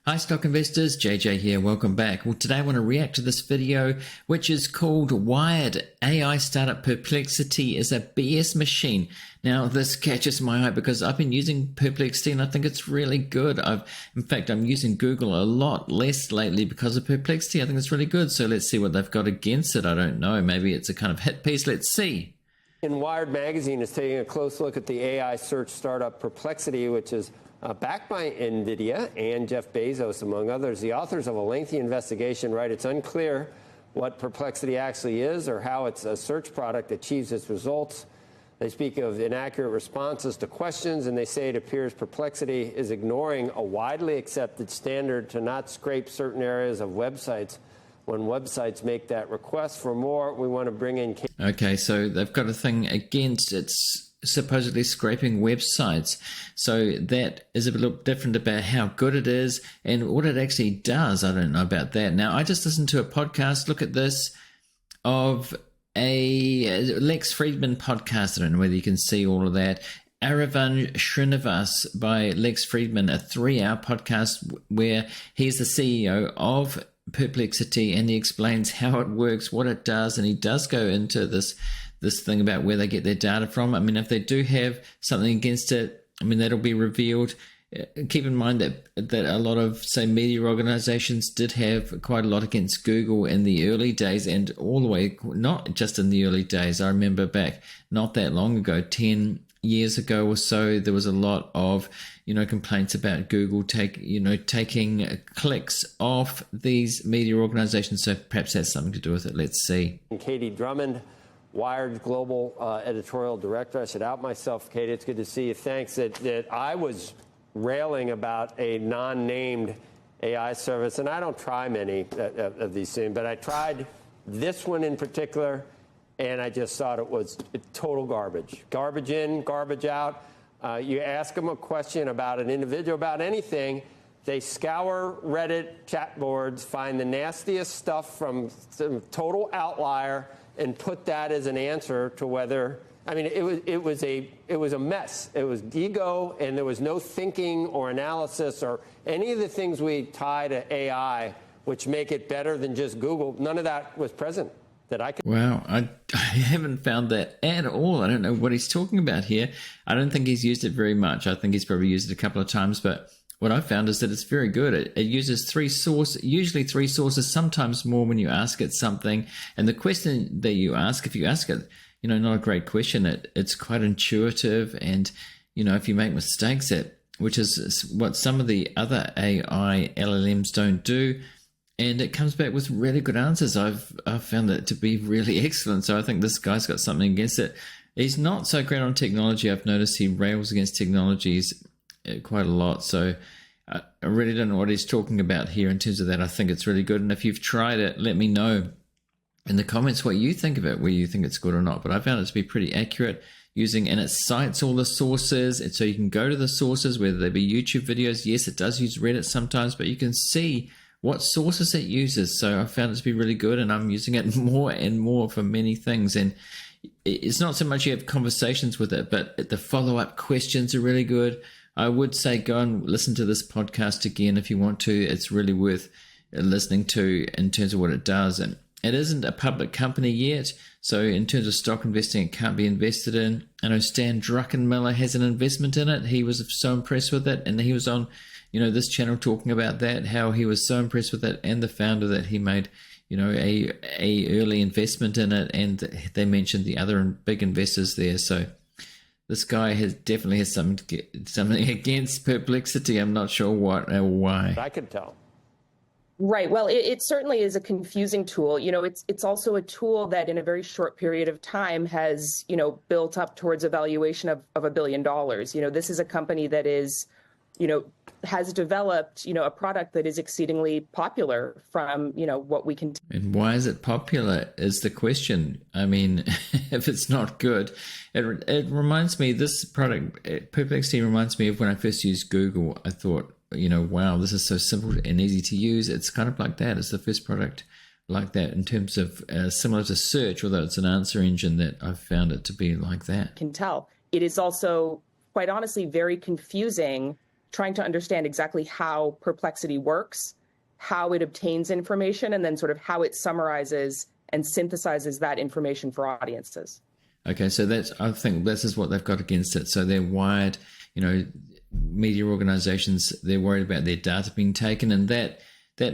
Hi stock investors, JJ here, welcome back. Well, today I want to react to this video which is called Whaaat, AI startup Perplexity is a BS machine. Now this catches my eye because I've been using Perplexity and I think it's really good. In fact, I'm using Google a lot less lately because of Perplexity. I think it's really good. So let's see what they've got against it. I don't know, maybe it's a kind of hit piece. Let's see. Wired magazine is taking a close look at the AI search startup Perplexity, which is backed by NVIDIA and Jeff Bezos, among others. The authors of a lengthy investigation write it's unclear what Perplexity actually is or how its a search product achieves its results. They speak of inaccurate responses to questions, and they say it appears Perplexity is ignoring a widely accepted standard to not scrape certain areas of websites when websites make that request. For more, we want to bring in... Okay, so they've got a thing against it's supposedly scraping websites. So that is a little different about how good it is and what it actually does. I don't know about that. Now, I just listened to a podcast, look at this, of a Lex Friedman podcast. I don't know whether you can see all of that. Aravind Srinivas by Lex Friedman, a 3-hour podcast where he's the CEO of Perplexity and he explains how it works, what it does, and he does go into this thing about where they get their data from. I mean, if they do have something against it, I mean, that'll be revealed. Keep in mind that a lot of, say, media organizations did have quite a lot against Google in the early days and all the way, not just in the early days. I remember back not that long ago, 10 years ago or so, there was a lot of, complaints about Google taking clicks off these media organizations. So perhaps that's something to do with it. Let's see. Katie Drummond, Wired Global Editorial Director. I should out myself, Katie. It's good to see you. Thanks. That I was railing about a non-named AI service, and I don't try many of these things, but I tried this one in particular, and I just thought it was total garbage. Garbage in, garbage out. You ask them a question about an individual, about anything, they scour Reddit chat boards, find the nastiest stuff from some total outlier, and put that as an answer to whether, I mean, it was a mess. It was ego, and there was no thinking or analysis or any of the things we tie to AI, which make it better than just Google. None of that was present that I could. Wow, I haven't found that at all. I don't know what he's talking about here. I don't think he's used it very much. I think he's probably used it a couple of times, but what I found is that it's very good. It uses usually three sources, sometimes more when you ask it something. And the question that you ask, if you ask it, not a great question, it's quite intuitive. And, if you make mistakes, which is what some of the other AI LLMs don't do, and it comes back with really good answers. I've found it to be really excellent. So I think this guy's got something against it. He's not so great on technology. I've noticed he rails against technologies quite a lot. So I really don't know what he's talking about here in terms of that. I think it's really good. And if you've tried it, let me know in the comments what you think of it, whether you think it's good or not. But I found it to be pretty accurate and it cites all the sources. And so you can go to the sources, whether they be YouTube videos. Yes, it does use Reddit sometimes, but you can see what sources it uses. So I found it to be really good, and I'm using it more and more for many things. And it's not so much you have conversations with it, but the follow-up questions are really good. I would say go and listen to this podcast again if you want to. It's really worth listening to in terms of what it does. And it isn't a public company yet, so in terms of stock investing, it can't be invested in. I know Stan Druckenmiller has an investment in it. He was so impressed with it, and he was on this channel talking about that, how he was so impressed with it, and the founder that he made a early investment in it, and they mentioned the other big investors there. So this guy definitely has something against Perplexity. I'm not sure what or why. I could tell. Right. Well, it certainly is a confusing tool. It's also a tool that in a very short period of time has, built up towards a valuation of $1 billion. This is a company that is, has developed, a product that is exceedingly popular from, what we can. And why is it popular is the question. I mean, if it's not good, it reminds me, this product, Perplexity reminds me of when I first used Google. I thought, wow, this is so simple and easy to use. It's kind of like that. It's the first product like that in terms of similar to search, although it's an answer engine that I've found it to be like that. Can tell. It is also, quite honestly, very confusing trying to understand exactly how Perplexity works, how it obtains information, and then sort of how it summarizes and synthesizes that information for audiences. Okay, so I think this is what they've got against it. So they're wired, media organizations, they're worried about their data being taken, and that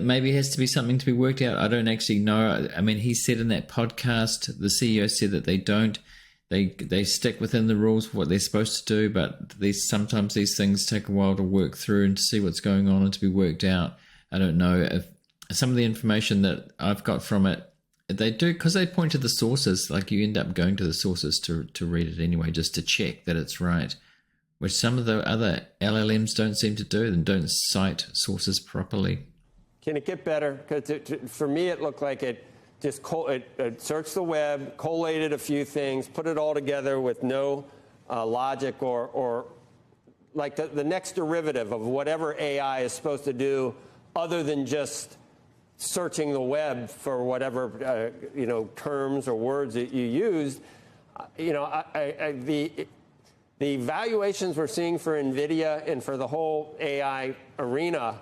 maybe has to be something to be worked out. I don't actually know. I mean, he said in that podcast, the CEO said that they stick within the rules of what they're supposed to do, but sometimes these things take a while to work through and to see what's going on and to be worked out. I don't know if some of the information that I've got from it, they do, because they point to the sources, like you end up going to the sources to read it anyway, just to check that it's right, which some of the other LLMs don't seem to do and don't cite sources properly. Can it get better? Because for me, it looked like it just it searched the web, collated a few things, put it all together with no logic or like the next derivative of whatever AI is supposed to do other than just searching the web for whatever terms or words that you used. The valuations we're seeing for NVIDIA and for the whole AI arena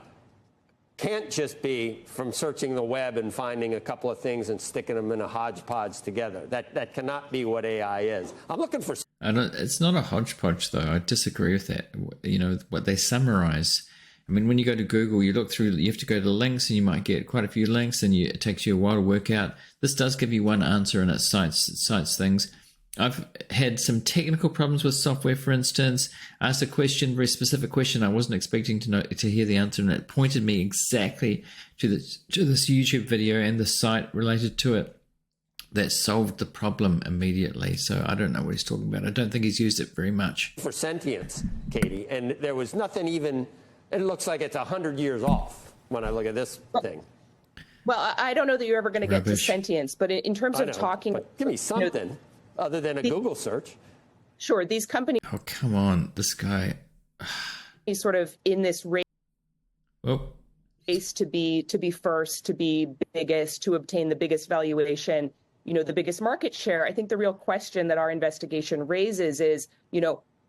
can't just be from searching the web and finding a couple of things and sticking them in a hodgepodge together. That cannot be what AI is. I'm looking for. It's not a hodgepodge, though. I disagree with that. What they summarize. I mean, when you go to Google, you look through, you have to go to links, and you might get quite a few links, and it takes you a while to work out. This does give you one answer, and it cites things. I've had some technical problems with software, for instance. I asked a question, very specific question. I wasn't expecting to hear the answer, and it pointed me exactly to this YouTube video and the site related to it that solved the problem immediately. So I don't know what he's talking about. I don't think he's used it very much. For sentience, Katie, and there was nothing even. It looks like it's 100 years off when I look at this thing. Well, I don't know that you're ever going to get to sentience, but in terms of talking, give me something other than a Google search. Sure, these companies. Oh, come on, this guy. He's sort of in this race. Oh. Race to be first, to be biggest, to obtain the biggest valuation, the biggest market share. I think the real question that our investigation raises is,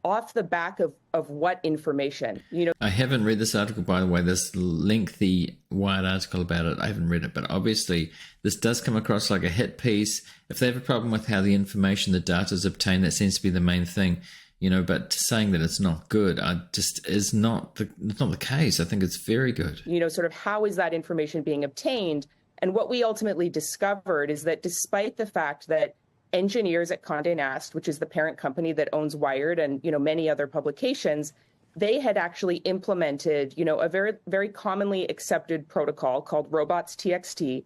off the back of what information? I haven't read this article, by the way, this lengthy Whaaat article about it. I haven't read it, but obviously this does come across like a hit piece. If they have a problem with how the information, the data is obtained, that seems to be the main thing, but saying that it's not good, is not the case. I think it's very good. Sort of how is that information being obtained? And what we ultimately discovered is that despite the fact that engineers at Condé Nast, which is the parent company that owns Wired and many other publications, they had actually implemented a very, very commonly accepted protocol called robots.txt.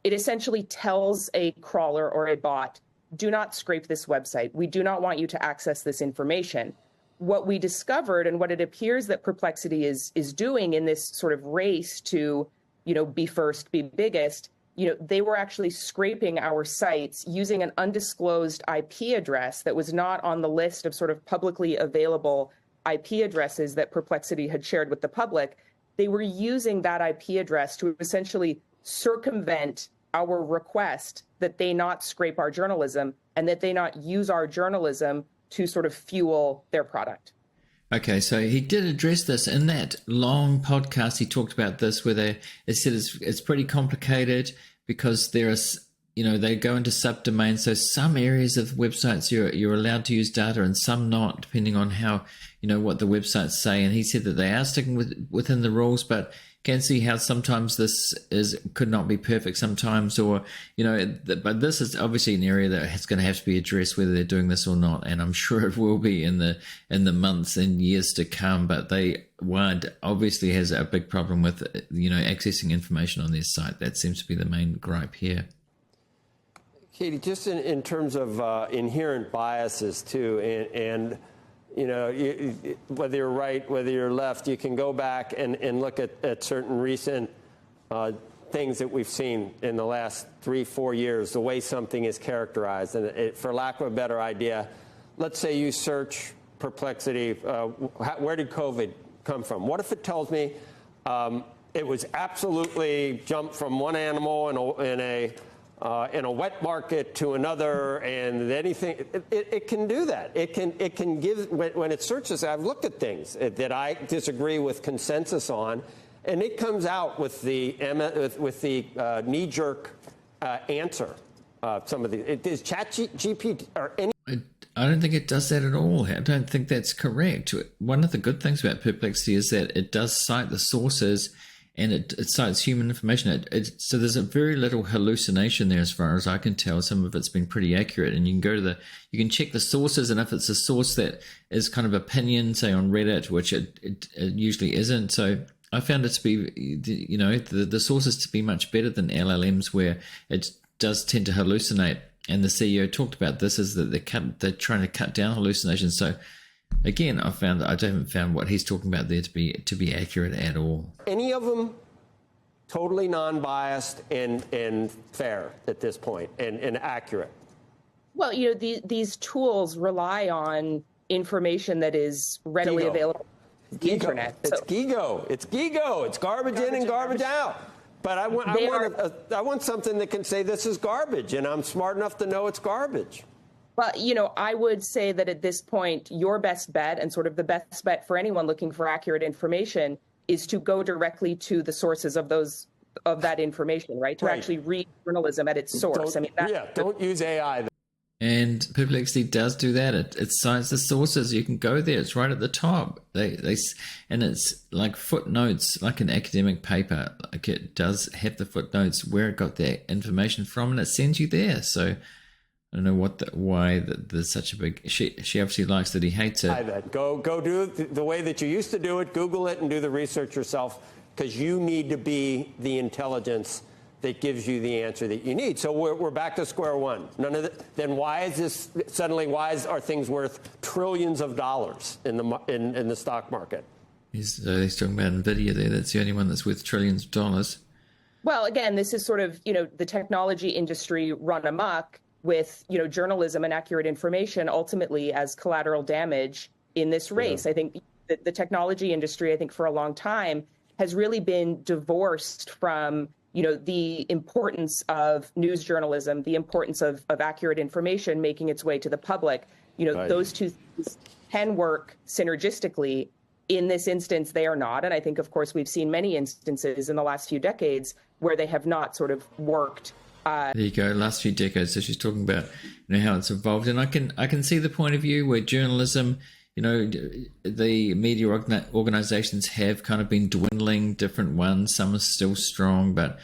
It essentially tells a crawler or a bot, do not scrape this website. We do not want you to access this information. What we discovered, and what it appears that Perplexity is doing in this sort of race to be first, be biggest, they were actually scraping our sites using an undisclosed IP address that was not on the list of sort of publicly available IP addresses that Perplexity had shared with the public. They were using that IP address to essentially circumvent our request that they not scrape our journalism and that they not use our journalism to sort of fuel their product. Okay, so he did address this in that long podcast. He talked about this where it said it's pretty complicated because there is, they go into subdomains. So some areas of websites you're allowed to use data and some not, depending on how, what the websites say. And he said that they are sticking within the rules, but can see how sometimes this could not be perfect sometimes, or but this is obviously an area that is going to have to be addressed whether they're doing this or not, and I'm sure it will be in the months and years to come. But Whaaat obviously has a big problem with accessing information on their site. That seems to be the main gripe here. Katie, just in terms of inherent biases too, and whether you're right, whether you're left, you can go back and look at certain recent things that we've seen in the last 3-4 years, the way something is characterized. And for lack of a better idea, let's say you search Perplexity, where did COVID come from? What if it tells me it was absolutely jumped from one animal in a in a wet market to another, and anything. It can do that. It can give, when it searches. I've looked at things that I disagree with consensus on, and it comes out with the knee-jerk answer. Some of these. Is ChatGPT or any? I don't think it does that at all. I don't think that's correct. One of the good things about Perplexity is that it does cite the sources, and it cites human information. So there's a very little hallucination there, as far as I can tell. Some of it's been pretty accurate, and you can check the sources, and if it's a source that is kind of opinion, say on Reddit, which it usually isn't. So I found it to be, the sources to be much better than LLMs, where it does tend to hallucinate. And the CEO talked about this, is that they're trying to cut down hallucinations. So again, I haven't found what he's talking about there to be accurate at all. Any of them totally non-biased and fair at this point and accurate? Well, these tools rely on information that is readily available on the internet. It's GIGO. It's GIGO. It's garbage in and garbage out. But I want something that can say this is garbage, and I'm smart enough to know it's garbage. Well, I would say that at this point, your best bet, and sort of the best bet for anyone looking for accurate information, is to go directly to the sources of that information, right? To actually read journalism at its source. Don't use AI. And Perplexity does do that. It cites the sources. You can go there. It's right at the top. And it's like footnotes, like an academic paper. Like, it does have the footnotes where it got that information from, and it sends you there. So I don't know why there's such a big. She obviously likes it. He hates it. Go do it the way that you used to do it. Google it and do the research yourself, because you need to be the intelligence that gives you the answer that you need. So we're back to square one. Then why are things worth trillions of dollars in the stock market? He's talking about Nvidia there. That's the only one that's worth trillions of dollars. Well, again, this is sort of, the technology industry run amok with, journalism and accurate information ultimately as collateral damage in this race. Yeah. I think the technology industry, I think for a long time, has really been divorced from the importance of news journalism, the importance of accurate information making its way to the public. Right. Those two things can work synergistically. In this instance, they are not. And I think, of course, we've seen many instances in the last few decades where they have not sort of worked. There you go, last few decades. So she's talking about how it's evolved. And I can see the point of view where journalism, the media organizations have kind of been dwindling, different ones. Some are still strong, but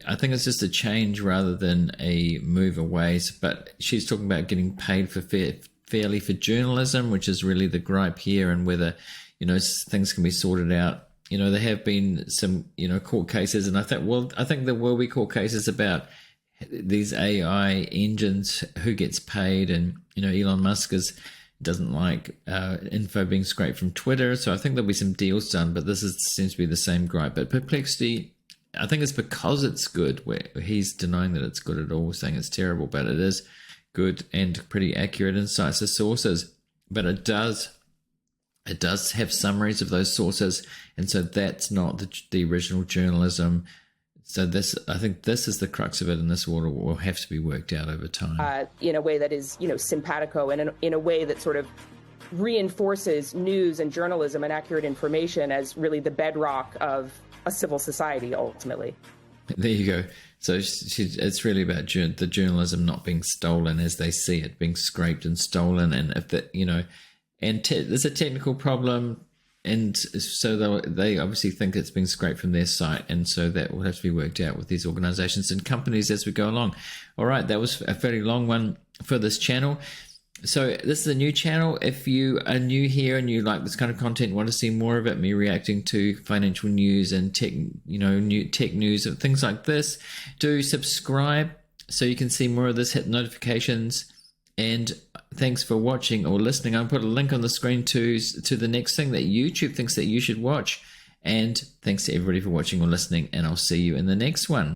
I think it's just a change rather than a move away. But she's talking about getting paid fairly for journalism, which is really the gripe here, and whether, things can be sorted out. There have been some, court cases, and I think there will be court cases about these AI engines, who gets paid, and, Elon Musk doesn't like info being scraped from Twitter. So I think there'll be some deals done, but seems to be the same gripe. But Perplexity, I think it's because it's good, where he's denying that it's good at all, saying it's terrible, but it is good and pretty accurate and cites the sources. But it does have summaries of those sources, and so that's not the original journalism. So I think this is the crux of it, and this will have to be worked out over time. In a way that is, simpatico, and in a way that sort of reinforces news and journalism and accurate information as really the bedrock of a civil society, ultimately. There you go. So it's really about the journalism not being stolen as they see it, being scraped and stolen, and if that, there's a technical problem. And so they obviously think it's been scraped from their site. And so that will have to be worked out with these organizations and companies as we go along. All right, that was a fairly long one for this channel. So this is a new channel. If you are new here and you like this kind of content, want to see more of it, me reacting to financial news and tech, new tech news and things like this, do subscribe so you can see more of this, hit notifications. And thanks for watching or listening. I'll put a link on the screen to the next thing that YouTube thinks that you should watch. And thanks to everybody for watching or listening. And I'll see you in the next one.